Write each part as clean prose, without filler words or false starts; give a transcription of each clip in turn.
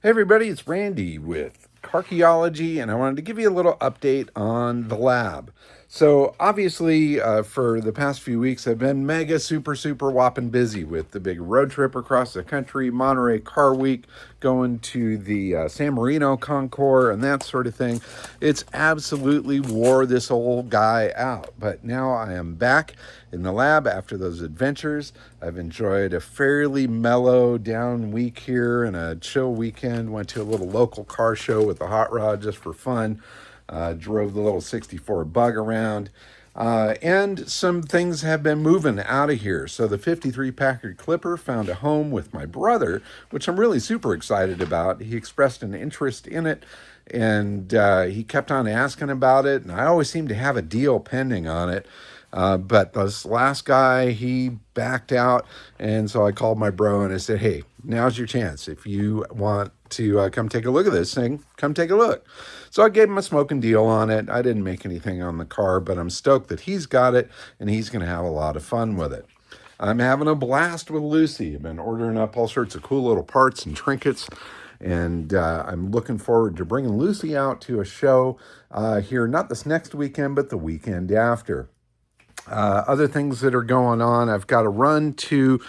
Hey everybody, it's Randy with Carchaeology, and I wanted to give you a little update on the lab. So obviously, for the past few weeks, I've been mega super whopping busy with the big road trip across the country, Monterey Car Week, going to the San Marino Concours and that sort of thing. It's absolutely wore this old guy out, but now I am back in the lab after those adventures. I've enjoyed a fairly mellow down week here and a chill weekend. Went to a little local car show with the hot rod just for fun. Drove the little 64 bug around. And some things have been moving out of here. So the 53 Packard Clipper found a home with my brother, which I'm really super excited about. He expressed an interest in it, and he kept on asking about it. And I always seem to have a deal pending on it. But this last guy, he backed out. And so I called my bro and I said, hey, now's your chance. If you want to come take a look at this thing, come take a look. So I gave him a smoking deal on it. I didn't make anything on the car, but I'm stoked that he's got it and he's going to have a lot of fun with it. I'm having a blast with Lucy. I've been ordering up all sorts of cool little parts and trinkets. And I'm looking forward to bringing Lucy out to a show here, not this next weekend, but the weekend after. Other things that are going on, I've got to run to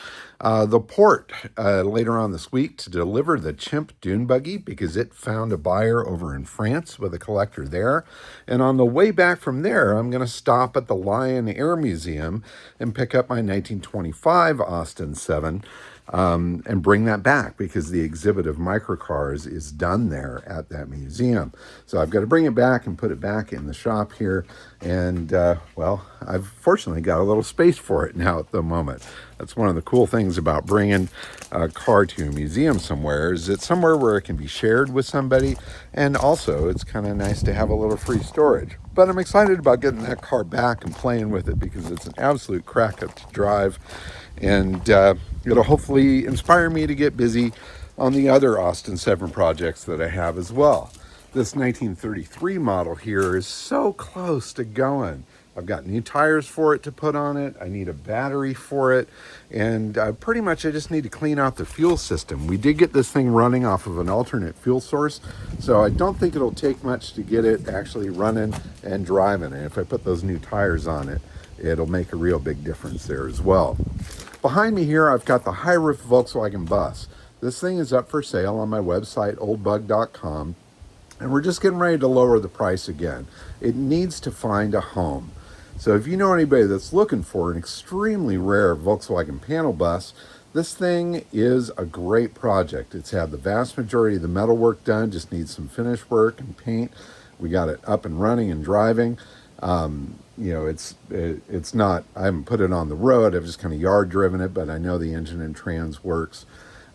the port later on this week to deliver the Chimp dune buggy because it found a buyer over in France with a collector there. And on the way back from there, I'm going to stop at the Lion Air Museum and pick up my 1925 Austin 7 and bring that back because the exhibit of microcars is done there at that museum. So I've got to bring it back and put it back in the shop here. And, well, I've fortunately got a little space for it now at the moment. That's one of the cool things about bringing a car to a museum somewhere is it's somewhere where it can be shared with somebody. And also it's kind of nice to have a little free storage. But I'm excited about getting that car back and playing with it because it's an absolute crack up to drive. And it'll hopefully inspire me to get busy on the other Austin 7 projects that I have as well. This 1933 model here is so close to going. I've got new tires for it to put on it. I need a battery for it. And pretty much I just need to clean out the fuel system. We did get this thing running off of an alternate fuel source, so I don't think it'll take much to get it actually running and driving. And if I put those new tires on it, it'll make a real big difference there as well. Behind me here, I've got the high roof Volkswagen bus. This thing is up for sale on my website, oldbug.com, and we're just getting ready to lower the price again. It needs to find a home. So if you know anybody that's looking for an extremely rare Volkswagen panel bus, this thing is a great project. It's had the vast majority of the metal work done, just needs some finish work and paint. We got it up and running and driving. It's not, I haven't put it on the road. I've just kind of yard driven it, but I know the engine and trans works.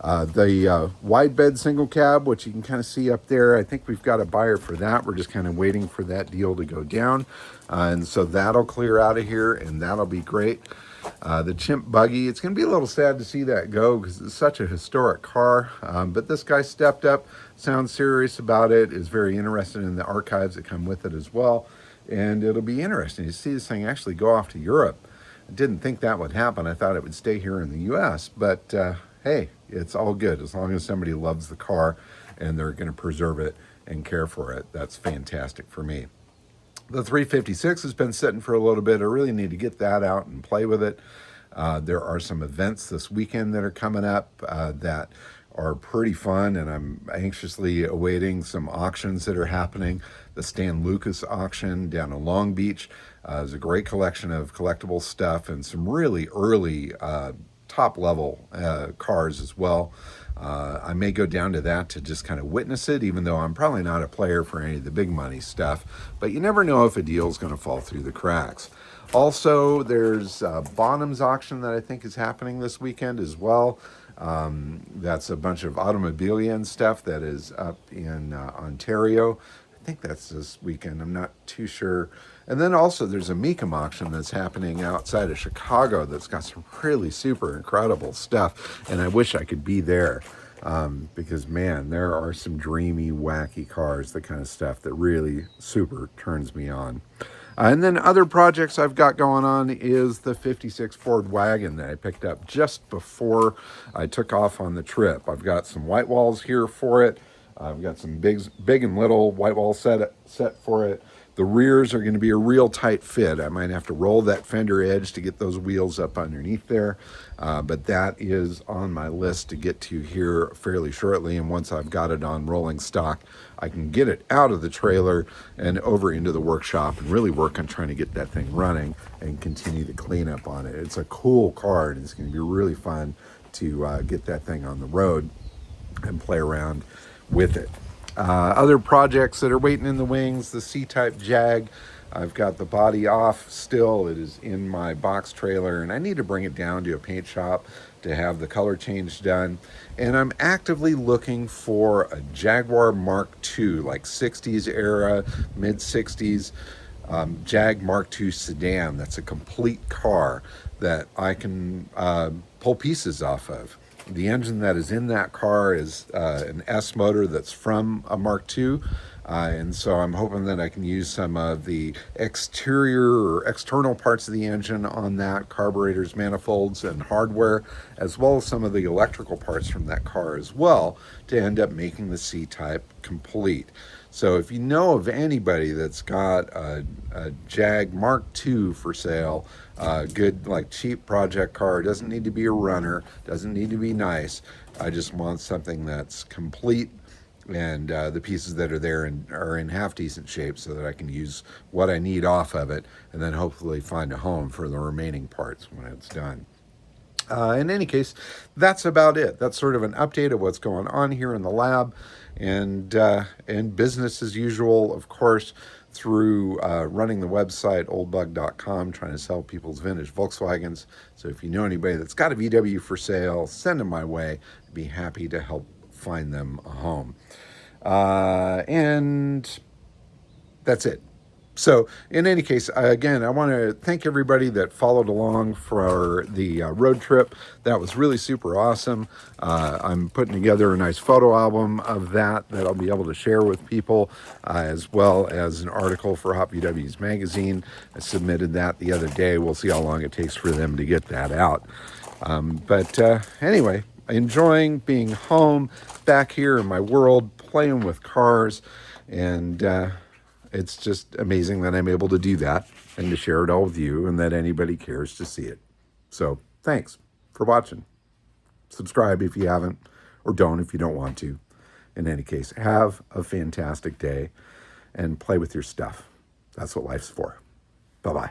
The wide bed single cab, which you can kind of see up there, I think we've got a buyer for that. We're just kind of waiting for that deal to go down. And so that'll clear out of here and that'll be great. The Chimp buggy, it's going to be a little sad to see that go because it's such a historic car. But this guy stepped up, sounds serious about it, is very interested in the archives that come with it as well. And it'll be interesting to see this thing actually go off to Europe. I didn't think that would happen. I thought it would stay here in the U.S., but hey, it's all good. As long as somebody loves the car and they're going to preserve it and care for it, that's fantastic for me. The 356 has been sitting for a little bit. I really need to get that out and play with it. There are some events this weekend that are coming up that are pretty fun, and I'm anxiously awaiting some auctions that are happening. The Stan Lucas auction down in Long Beach is a great collection of collectible stuff and some really early top-level cars as well. I may go down to that to just kind of witness it, even though I'm probably not a player for any of the big money stuff. But you never know if a deal is going to fall through the cracks. Also, there's Bonham's auction that I think is happening this weekend as well. That's a bunch of automobilia and stuff that is up in Ontario. I think that's this weekend. I'm not too sure. And then also there's a Mecum auction that's happening outside of Chicago that's got some really super incredible stuff. And I wish I could be there because, man, there are some dreamy, wacky cars, the kind of stuff that really super turns me on. And then other projects I've got going on is the 56 Ford wagon that I picked up just before I took off on the trip. I've got some white walls here for it. I've got some big and little white wall set for it. The rears are going to be a real tight fit. I might have to roll that fender edge to get those wheels up underneath there, but that is on my list to get to here fairly shortly. And once I've got it on rolling stock, I can get it out of the trailer and over into the workshop and really work on trying to get that thing running and continue the cleanup on it. It's a cool car, and it's going to be really fun to get that thing on the road and play around with it. Other projects that are waiting in the wings, the C-Type Jag. I've got the body off still. It is in my box trailer, and I need to bring it down to a paint shop to have the color change done. And I'm actively looking for a Jaguar Mark II, like 60s era, mid-60s Jag Mark II sedan. That's a complete car that I can pull pieces off of. The engine that is in that car is an S motor that's from a Mark II. And so I'm hoping that I can use some of the exterior or external parts of the engine on that, carburetors, manifolds, and hardware, as well as some of the electrical parts from that car as well, to end up making the C-Type complete. So if you know of anybody that's got a Jag Mark II for sale, good, like, cheap project car, doesn't need to be a runner, doesn't need to be nice. I just want something that's complete, and the pieces that are there are in half decent shape so that I can use what I need off of it, and then hopefully find a home for the remaining parts when it's done. In any case, that's about it. That's sort of an update of what's going on here in the lab, and business as usual, of course, through running the website oldbug.com, trying to sell people's vintage Volkswagens. So if you know anybody that's got a VW for sale, send them my way. I'd be happy to help find them a home. And that's it. So in any case, again, I want to thank everybody that followed along for the road trip. That was really super awesome. I'm putting together a nice photo album of that I'll be able to share with people, as well as an article for Hot VW's magazine. I submitted that the other day. We'll see how long it takes for them to get that out. But anyway, enjoying being home, back here in my world, playing with cars, and it's just amazing that I'm able to do that and to share it all with you, and that anybody cares to see it. So thanks for watching. Subscribe if you haven't, or don't if you don't want to. In any case, have a fantastic day and play with your stuff. That's what life's for. Bye-bye.